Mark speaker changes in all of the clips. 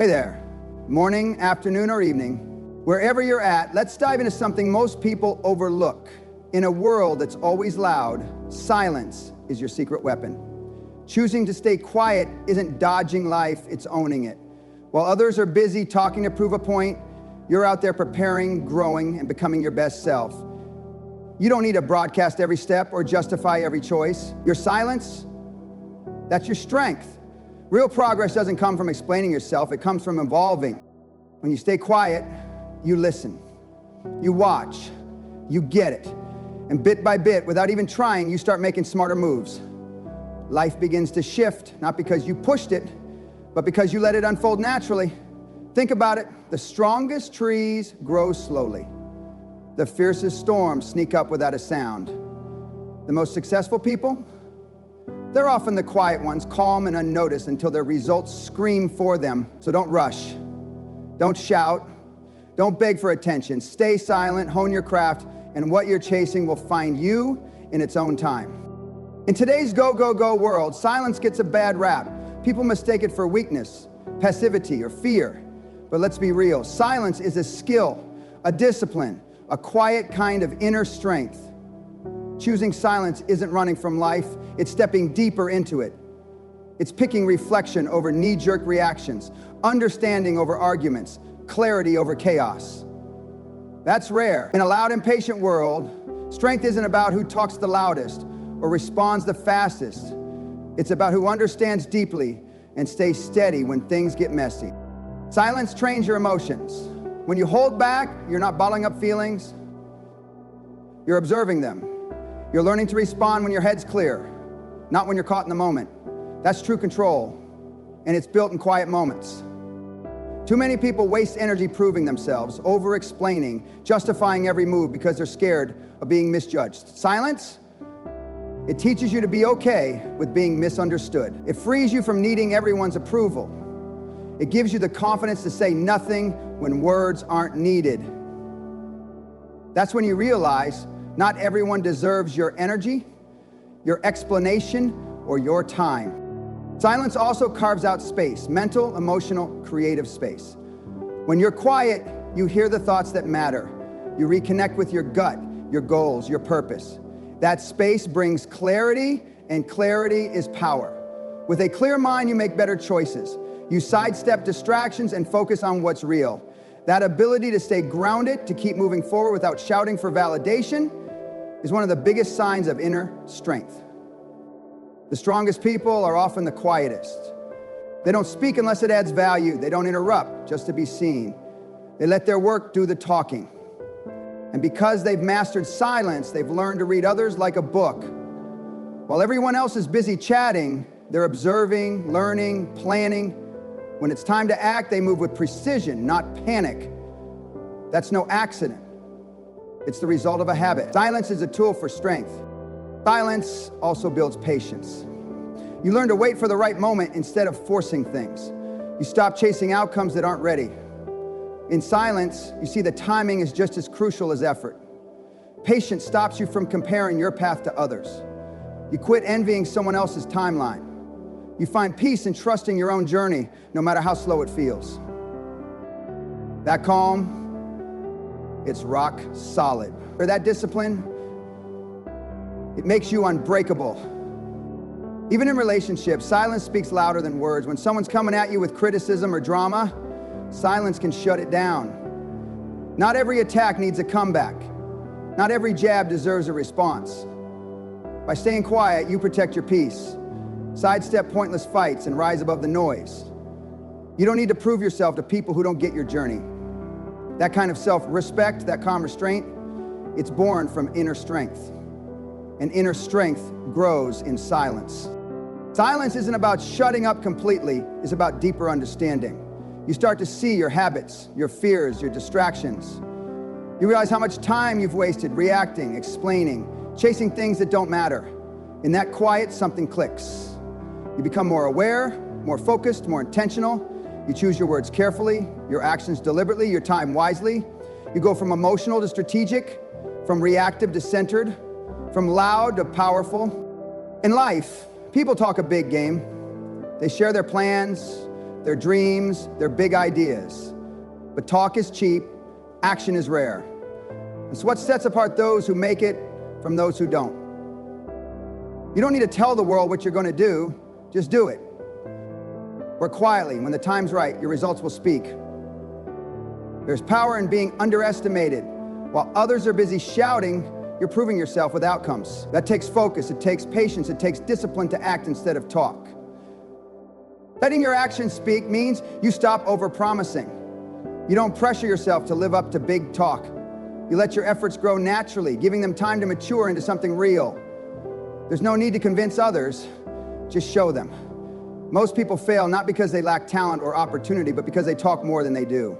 Speaker 1: Hey there, morning, afternoon, or evening, wherever you're at, let's dive into something most people overlook. In a world that's always loud, silence is your secret weapon. Choosing to stay quiet isn't dodging life, it's owning it. While others are busy talking to prove a point, you're out there preparing, growing, and becoming your best self. You don't need to broadcast every step or justify every choice. Your silence, that's your strength. Real progress doesn't come from explaining yourself, it comes from evolving. When you stay quiet, you listen, you watch, you get it. And bit by bit, without even trying, you start making smarter moves. Life begins to shift, not because you pushed it, but because you let it unfold naturally. Think about it, the strongest trees grow slowly. The fiercest storms sneak up without a sound. The most successful people, they're often the quiet ones, calm and unnoticed until their results scream for them. So don't rush, don't shout, don't beg for attention. Stay silent, hone your craft, and what you're chasing will find you in its own time. In today's go, go, go world, silence gets a bad rap. People mistake it for weakness, passivity, or fear. But let's be real, silence is a skill, a discipline, a quiet kind of inner strength. Choosing silence isn't running from life, it's stepping deeper into it. It's picking reflection over knee-jerk reactions, understanding over arguments, clarity over chaos. That's rare. In a loud, impatient world, strength isn't about who talks the loudest or responds the fastest. It's about who understands deeply and stays steady when things get messy. Silence trains your emotions. When you hold back, you're not bottling up feelings, you're observing them. You're learning to respond when your head's clear, not when you're caught in the moment. That's true control, and it's built in quiet moments. Too many people waste energy proving themselves, over-explaining, justifying every move because they're scared of being misjudged. Silence, it teaches you to be okay with being misunderstood. It frees you from needing everyone's approval. It gives you the confidence to say nothing when words aren't needed. That's when you realize not everyone deserves your energy, your explanation, or your time. Silence also carves out space, mental, emotional, creative space. When you're quiet, you hear the thoughts that matter. You reconnect with your gut, your goals, your purpose. That space brings clarity, and clarity is power. With a clear mind, you make better choices. You sidestep distractions and focus on what's real. That ability to stay grounded, to keep moving forward without shouting for validation, is one of the biggest signs of inner strength. The strongest people are often the quietest. They don't speak unless it adds value. They don't interrupt just to be seen. They let their work do the talking. And because they've mastered silence, they've learned to read others like a book. While everyone else is busy chatting, they're observing, learning, planning. When it's time to act, they move with precision, not panic. That's no accident. It's the result of a habit. Silence is a tool for strength. Silence also builds patience. You learn to wait for the right moment instead of forcing things. You stop chasing outcomes that aren't ready. In silence, you see the timing is just as crucial as effort. Patience stops you from comparing your path to others. You quit envying someone else's timeline. You find peace in trusting your own journey, no matter how slow it feels. That calm, it's rock solid. For that discipline, it makes you unbreakable. Even in relationships, silence speaks louder than words. When someone's coming at you with criticism or drama, silence can shut it down. Not every attack needs a comeback. Not every jab deserves a response. By staying quiet, you protect your peace. Sidestep pointless fights and rise above the noise. You don't need to prove yourself to people who don't get your journey. That kind of self-respect, that calm restraint, it's born from inner strength. And inner strength grows in silence. Silence isn't about shutting up completely, it's about deeper understanding. You start to see your habits, your fears, your distractions. You realize how much time you've wasted reacting, explaining, chasing things that don't matter. In that quiet, something clicks. You become more aware, more focused, more intentional. You choose your words carefully, your actions deliberately, your time wisely. You go from emotional to strategic, from reactive to centered, from loud to powerful. In life, people talk a big game. They share their plans, their dreams, their big ideas. But talk is cheap, action is rare. It's what sets apart those who make it from those who don't. You don't need to tell the world what you're going to do, just do it. Work quietly. When the time's right, your results will speak. There's power in being underestimated. While others are busy shouting, you're proving yourself with outcomes. That takes focus, it takes patience, it takes discipline to act instead of talk. Letting your actions speak means you stop overpromising. You don't pressure yourself to live up to big talk. You let your efforts grow naturally, giving them time to mature into something real. There's no need to convince others, just show them. Most people fail not because they lack talent or opportunity, but because they talk more than they do.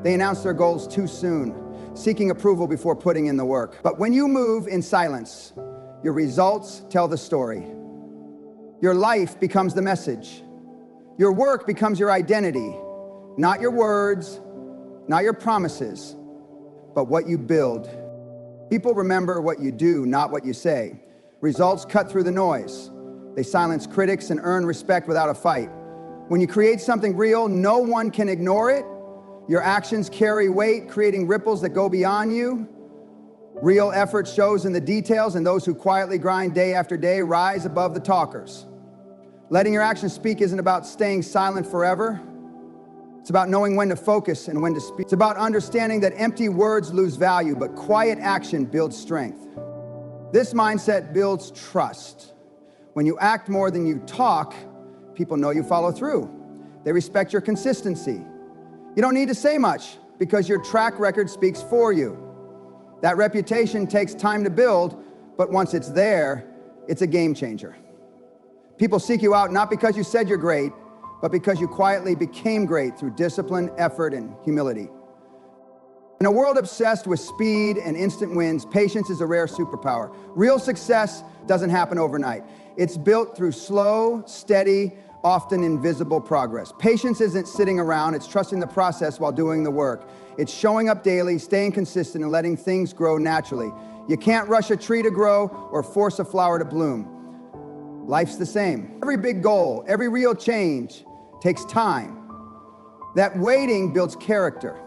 Speaker 1: They announce their goals too soon, seeking approval before putting in the work. But when you move in silence, your results tell the story. Your life becomes the message. Your work becomes your identity, not your words, not your promises, but what you build. People remember what you do, not what you say. Results cut through the noise. They silence critics and earn respect without a fight. When you create something real, no one can ignore it. Your actions carry weight, creating ripples that go beyond you. Real effort shows in the details, and those who quietly grind day after day rise above the talkers. Letting your actions speak isn't about staying silent forever. It's about knowing when to focus and when to speak. It's about understanding that empty words lose value, but quiet action builds strength. This mindset builds trust. When you act more than you talk, people know you follow through. They respect your consistency. You don't need to say much because your track record speaks for you. That reputation takes time to build, but once it's there, it's a game changer. People seek you out not because you said you're great, but because you quietly became great through discipline, effort, and humility. In a world obsessed with speed and instant wins, patience is a rare superpower. Real success doesn't happen overnight. It's built through slow, steady, often invisible progress. Patience isn't sitting around, it's trusting the process while doing the work. It's showing up daily, staying consistent, and letting things grow naturally. You can't rush a tree to grow or force a flower to bloom. Life's the same. Every big goal, every real change takes time. That waiting builds character.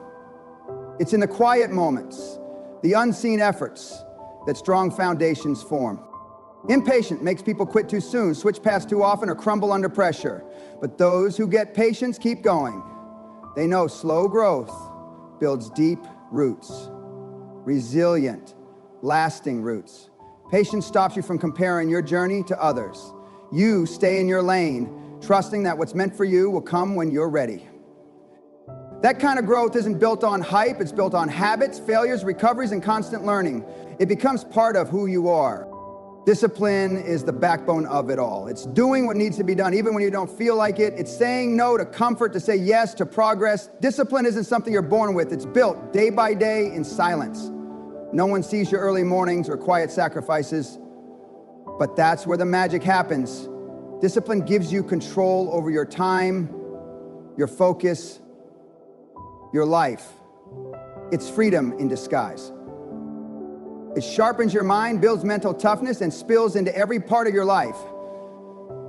Speaker 1: It's in the quiet moments, the unseen efforts, that strong foundations form. Impatient makes people quit too soon, switch paths too often, or crumble under pressure. But those who get patience keep going. They know slow growth builds deep roots, resilient, lasting roots. Patience stops you from comparing your journey to others. You stay in your lane, trusting that what's meant for you will come when you're ready. That kind of growth isn't built on hype, it's built on habits, failures, recoveries, and constant learning. It becomes part of who you are. Discipline is the backbone of it all. It's doing what needs to be done, even when you don't feel like it. It's saying no to comfort, to say yes to progress. Discipline isn't something you're born with. It's built day by day in silence. No one sees your early mornings or quiet sacrifices, but that's where the magic happens. Discipline gives you control over your time, your focus, your life. It's freedom in disguise. It sharpens your mind, builds mental toughness, and spills into every part of your life.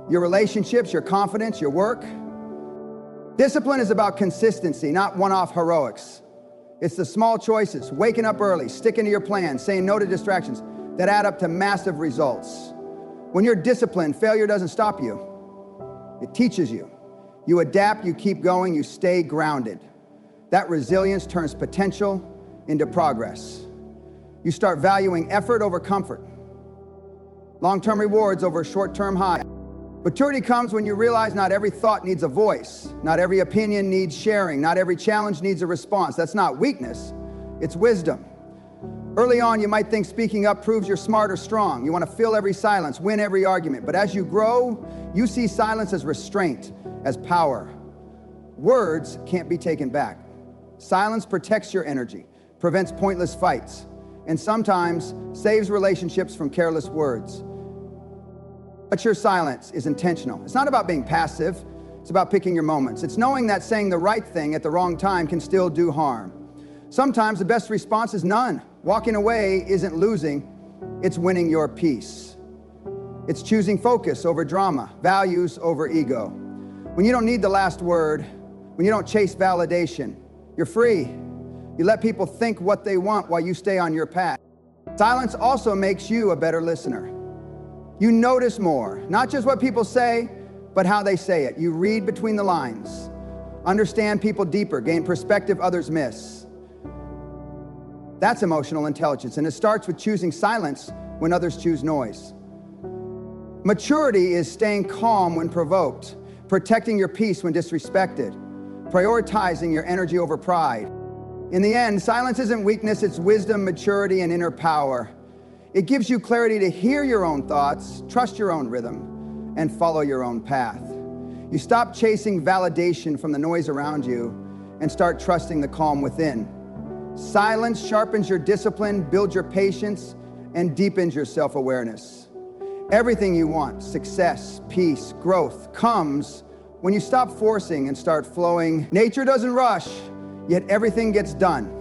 Speaker 1: Your relationships, your confidence, your work. Discipline is about consistency, not one-off heroics. It's the small choices, waking up early, sticking to your plan, saying no to distractions, that add up to massive results. When you're disciplined, failure doesn't stop you. It teaches you. You adapt, you keep going, you stay grounded. That resilience turns potential into progress. You start valuing effort over comfort, long-term rewards over short-term high. Maturity comes when you realize not every thought needs a voice, not every opinion needs sharing, not every challenge needs a response. That's not weakness, it's wisdom. Early on, you might think speaking up proves you're smart or strong. You want to fill every silence, win every argument. But as you grow, you see silence as restraint, as power. Words can't be taken back. Silence protects your energy, prevents pointless fights, and sometimes saves relationships from careless words. But your silence is intentional. It's not about being passive, it's about picking your moments. It's knowing that saying the right thing at the wrong time can still do harm. Sometimes the best response is none. Walking away isn't losing, it's winning your peace. It's choosing focus over drama, values over ego. When you don't need the last word, when you don't chase validation, you're free. You let people think what they want while you stay on your path. Silence also makes you a better listener. You notice more, not just what people say, but how they say it. You read between the lines, understand people deeper, gain perspective others miss. That's emotional intelligence, and it starts with choosing silence when others choose noise. Maturity is staying calm when provoked, protecting your peace when disrespected, prioritizing your energy over pride. In the end, silence isn't weakness, it's wisdom, maturity, and inner power. It gives you clarity to hear your own thoughts, trust your own rhythm, and follow your own path. You stop chasing validation from the noise around you and start trusting the calm within. Silence sharpens your discipline, builds your patience, and deepens your self-awareness. Everything you want, success, peace, growth, comes when you stop forcing and start flowing. Nature doesn't rush, yet everything gets done.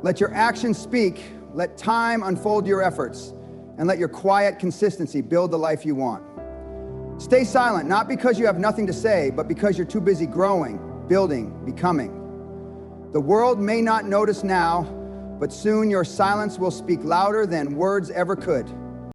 Speaker 1: Let your actions speak, let time unfold your efforts, and let your quiet consistency build the life you want. Stay silent, not because you have nothing to say, but because you're too busy growing, building, becoming. The world may not notice now, but soon your silence will speak louder than words ever could.